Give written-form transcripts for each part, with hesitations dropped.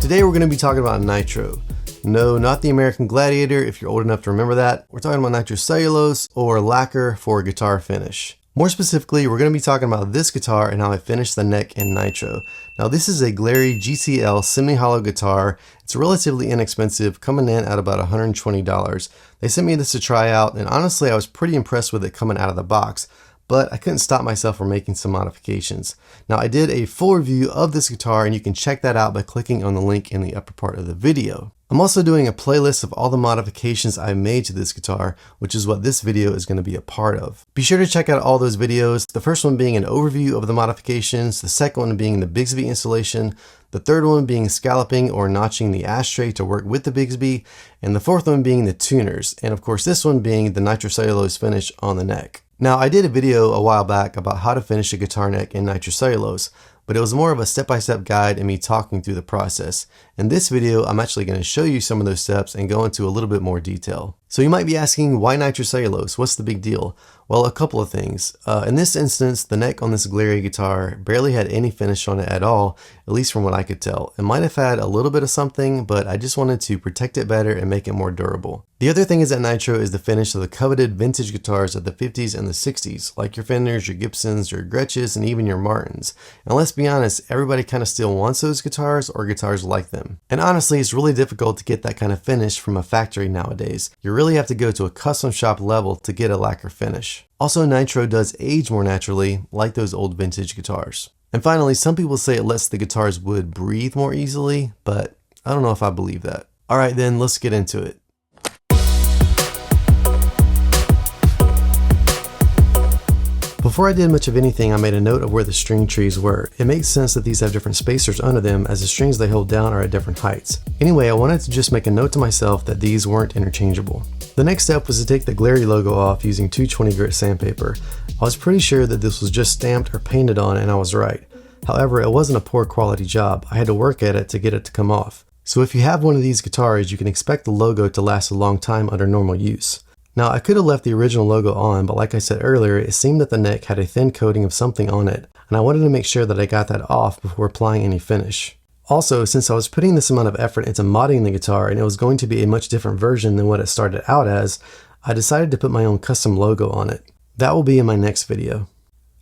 Today we're going to be talking about nitro. No, not the American Gladiator if you're old enough to remember that. We're talking about nitrocellulose or lacquer for guitar finish. More specifically, we're going to be talking about this guitar and how I finished the neck in nitro. Now this is a Glarry GTL Semi-Hollow guitar. It's relatively inexpensive, coming in at about $120. They sent me this to try out, and honestly I was pretty impressed with it coming out of the box, but I couldn't stop myself from making some modifications. Now I did a full review of this guitar and you can check that out by clicking on the link in the upper part of the video. I'm also doing a playlist of all the modifications I made to this guitar, which is what this video is going to be a part of. Be sure to check out all those videos, the first one being an overview of the modifications, the second one being the Bigsby installation, the third one being scalloping or notching the ashtray to work with the Bigsby, and the fourth one being the tuners, and of course this one being the nitrocellulose finish on the neck. Now I did a video a while back about how to finish a guitar neck in nitrocellulose, but it was more of a step-by-step guide and me talking through the process. In this video, I'm actually going to show you some of those steps and go into a little bit more detail. So you might be asking, why nitrocellulose? What's the big deal? Well, a couple of things. In this instance, the neck on this Glarry guitar barely had any finish on it at all, at least from what I could tell. It might have had a little bit of something, but I just wanted to protect it better and make it more durable. The other thing is that nitro is the finish of the coveted vintage guitars of the 50s and the 60s, like your Fenders, your Gibsons, your Gretches, and even your Martins. And let's be honest, everybody kind of still wants those guitars or guitars like them. And honestly, it's really difficult to get that kind of finish from a factory nowadays. You really have to go to a custom shop level to get a lacquer finish. Also, nitro does age more naturally, like those old vintage guitars. And finally, some people say it lets the guitar's wood breathe more easily, but I don't know if I believe that. Alright then, let's get into it. Before I did much of anything, I made a note of where the string trees were. It makes sense that these have different spacers under them as the strings they hold down are at different heights. Anyway, I wanted to just make a note to myself that these weren't interchangeable. The next step was to take the Glarry logo off using 220 grit sandpaper. I was pretty sure that this was just stamped or painted on, and I was right. However, it wasn't a poor quality job. I had to work at it to get it to come off. So if you have one of these guitars, you can expect the logo to last a long time under normal use. Now I could have left the original logo on, but like I said earlier, it seemed that the neck had a thin coating of something on it, and I wanted to make sure that I got that off before applying any finish. Also, since I was putting this amount of effort into modding the guitar and it was going to be a much different version than what it started out as, I decided to put my own custom logo on it. That will be in my next video.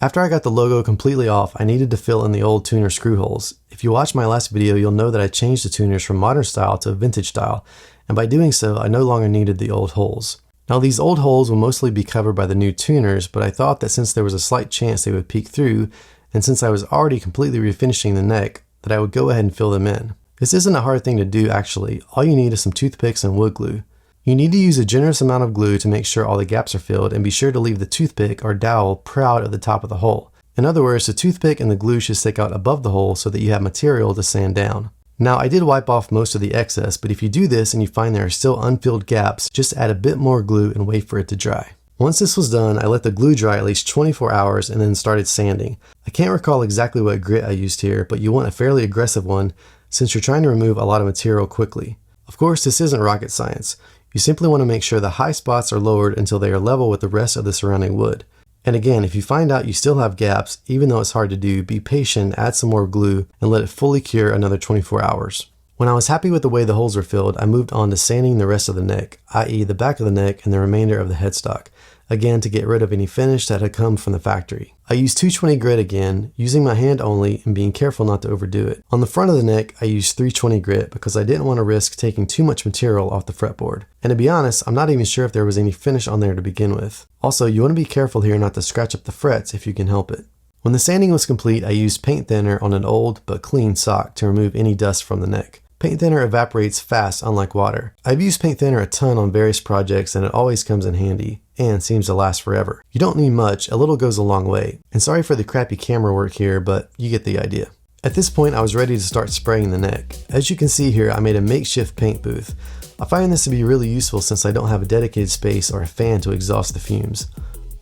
After I got the logo completely off, I needed to fill in the old tuner screw holes. If you watched my last video, you'll know that I changed the tuners from modern style to vintage style, and by doing so, I no longer needed the old holes. Now these old holes will mostly be covered by the new tuners, but I thought that since there was a slight chance they would peek through, and since I was already completely refinishing the neck, that I would go ahead and fill them in. This isn't a hard thing to do actually. All you need is some toothpicks and wood glue. You need to use a generous amount of glue to make sure all the gaps are filled, and be sure to leave the toothpick or dowel proud of the top of the hole. In other words, the toothpick and the glue should stick out above the hole so that you have material to sand down. Now I did wipe off most of the excess, but if you do this and you find there are still unfilled gaps, just add a bit more glue and wait for it to dry. Once this was done, I let the glue dry at least 24 hours and then started sanding. I can't recall exactly what grit I used here, but you want a fairly aggressive one since you're trying to remove a lot of material quickly. Of course, this isn't rocket science. You simply want to make sure the high spots are lowered until they are level with the rest of the surrounding wood. And again, if you find out you still have gaps, even though it's hard to do, be patient, add some more glue, and let it fully cure another 24 hours. When I was happy with the way the holes were filled, I moved on to sanding the rest of the neck, i.e. the back of the neck and the remainder of the headstock, again to get rid of any finish that had come from the factory. I used 220 grit again, using my hand only and being careful not to overdo it. On the front of the neck, I used 320 grit because I didn't want to risk taking too much material off the fretboard. And to be honest, I'm not even sure if there was any finish on there to begin with. Also, you want to be careful here not to scratch up the frets if you can help it. When the sanding was complete, I used paint thinner on an old but clean sock to remove any dust from the neck. Paint thinner evaporates fast, unlike water. I've used paint thinner a ton on various projects and it always comes in handy, and seems to last forever. You don't need much, a little goes a long way. And sorry for the crappy camera work here, but you get the idea. At this point, I was ready to start spraying the neck. As you can see here, I made a makeshift paint booth. I find this to be really useful since I don't have a dedicated space or a fan to exhaust the fumes.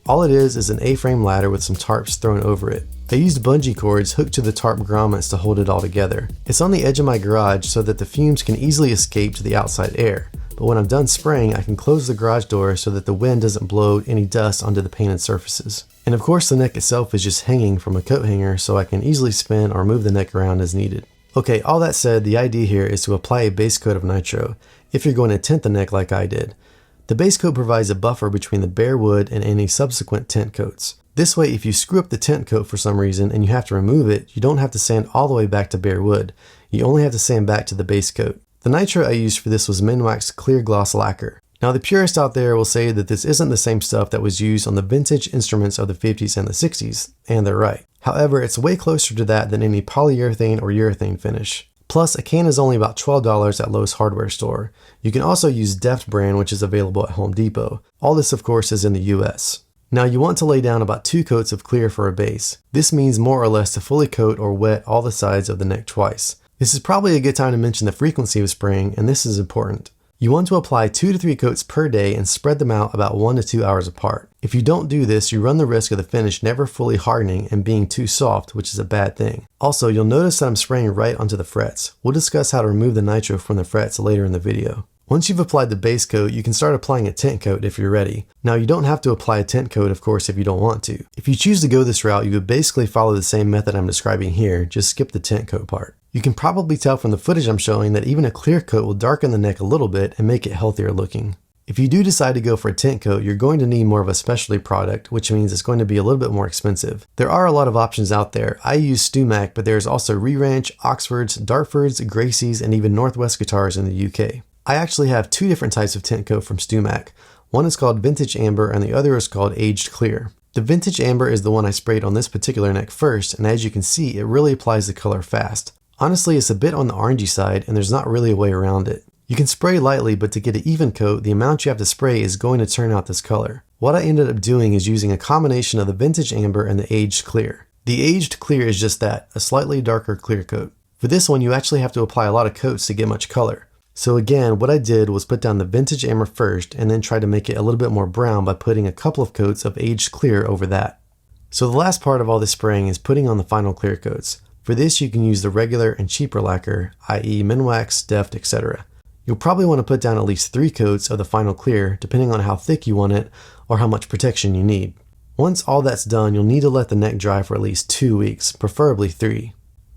All it is an A-frame ladder with some tarps thrown over it. I used bungee cords hooked to the tarp grommets to hold it all together. It's on the edge of my garage so that the fumes can easily escape to the outside air, but when I'm done spraying, I can close the garage door so that the wind doesn't blow any dust onto the painted surfaces. And of course the neck itself is just hanging from a coat hanger, so I can easily spin or move the neck around as needed. Okay, all that said, the idea here is to apply a base coat of nitro, if you're going to tint the neck like I did. The base coat provides a buffer between the bare wood and any subsequent tint coats. This way, if you screw up the tint coat for some reason and you have to remove it, you don't have to sand all the way back to bare wood. You only have to sand back to the base coat. The nitro I used for this was Minwax Clear Gloss Lacquer. Now the purists out there will say that this isn't the same stuff that was used on the vintage instruments of the 50s and the 60s, and they're right. However, it's way closer to that than any polyurethane or urethane finish. Plus, a can is only about $12 at Lowe's hardware store. You can also use Deft brand, which is available at Home Depot. All this, of course, is in the US. Now you want to lay down about 2 coats of clear for a base. This means more or less to fully coat or wet all the sides of the neck twice. This is probably a good time to mention the frequency of spraying, and this is important. You want to apply 2 to 3 coats per day and spread them out about 1 to 2 hours apart. If you don't do this, you run the risk of the finish never fully hardening and being too soft, which is a bad thing. Also, you'll notice that I'm spraying right onto the frets. We'll discuss how to remove the nitro from the frets later in the video. Once you've applied the base coat, you can start applying a tint coat if you're ready. Now you don't have to apply a tint coat, of course, if you don't want to. If you choose to go this route, you would basically follow the same method I'm describing here, just skip the tint coat part. You can probably tell from the footage I'm showing that even a clear coat will darken the neck a little bit and make it healthier looking. If you do decide to go for a tint coat, you're going to need more of a specialty product, which means it's going to be a little bit more expensive. There are a lot of options out there. I use Stumac, but there's also Re-Ranch, Oxfords, Dartfords, Gracie's, and even Northwest Guitars in the UK. I actually have 2 different types of tint coat from Stumac. One is called Vintage Amber and the other is called Aged Clear. The Vintage Amber is the one I sprayed on this particular neck first, and as you can see, it really applies the color fast. Honestly, it's a bit on the orangey side and there's not really a way around it. You can spray lightly, but to get an even coat, the amount you have to spray is going to turn out this color. What I ended up doing is using a combination of the Vintage Amber and the Aged Clear. The Aged Clear is just that, a slightly darker clear coat. For this one, you actually have to apply a lot of coats to get much color. So again, what I did was put down the Vintage Amber first and then try to make it a little bit more brown by putting a couple of coats of Aged Clear over that. So the last part of all this spraying is putting on the final clear coats. For this, you can use the regular and cheaper lacquer, i.e. Minwax, Deft, etc. You'll probably want to put down at least 3 coats of the final clear, depending on how thick you want it or how much protection you need. Once all that's done, you'll need to let the neck dry for at least 2 weeks, preferably 3.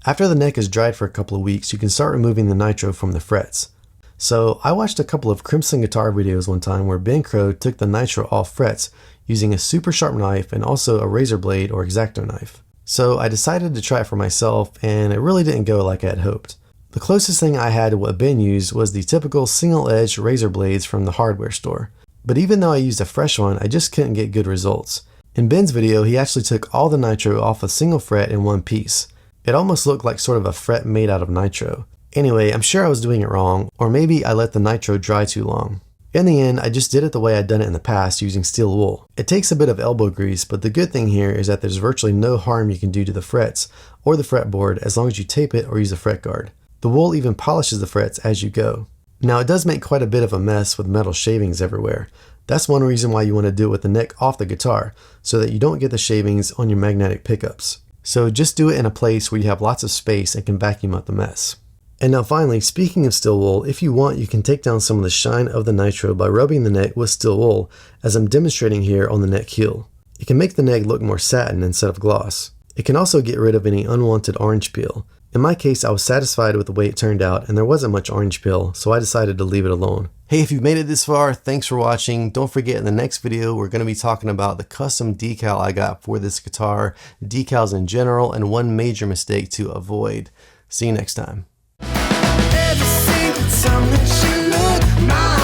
After the neck is dried for a couple of weeks, you can start removing the nitro from the frets. So I watched a couple of Crimson Guitar videos one time where Ben Crow took the nitro off frets using a super sharp knife and also a razor blade or X-Acto knife. So I decided to try it for myself, and it really didn't go like I had hoped. The closest thing I had to what Ben used was the typical single-edged razor blades from the hardware store. But even though I used a fresh one, I just couldn't get good results. In Ben's video, he actually took all the nitro off a single fret in one piece. It almost looked like sort of a fret made out of nitro. Anyway, I'm sure I was doing it wrong, or maybe I let the nitro dry too long. In the end, I just did it the way I'd done it in the past using steel wool. It takes a bit of elbow grease, but the good thing here is that there's virtually no harm you can do to the frets or the fretboard as long as you tape it or use a fret guard. The wool even polishes the frets as you go. Now it does make quite a bit of a mess with metal shavings everywhere. That's one reason why you want to do it with the neck off the guitar, so that you don't get the shavings on your magnetic pickups. So just do it in a place where you have lots of space and can vacuum up the mess. And now finally, speaking of steel wool, if you want, you can take down some of the shine of the nitro by rubbing the neck with steel wool, as I'm demonstrating here on the neck heel. It can make the neck look more satin instead of gloss. It can also get rid of any unwanted orange peel. In my case, I was satisfied with the way it turned out and there wasn't much orange peel, so I decided to leave it alone. Hey, if you've made it this far, thanks for watching. Don't forget, in the next video, we're going to be talking about the custom decal I got for this guitar, decals in general, and one major mistake to avoid. See you next time. Every single time that you look my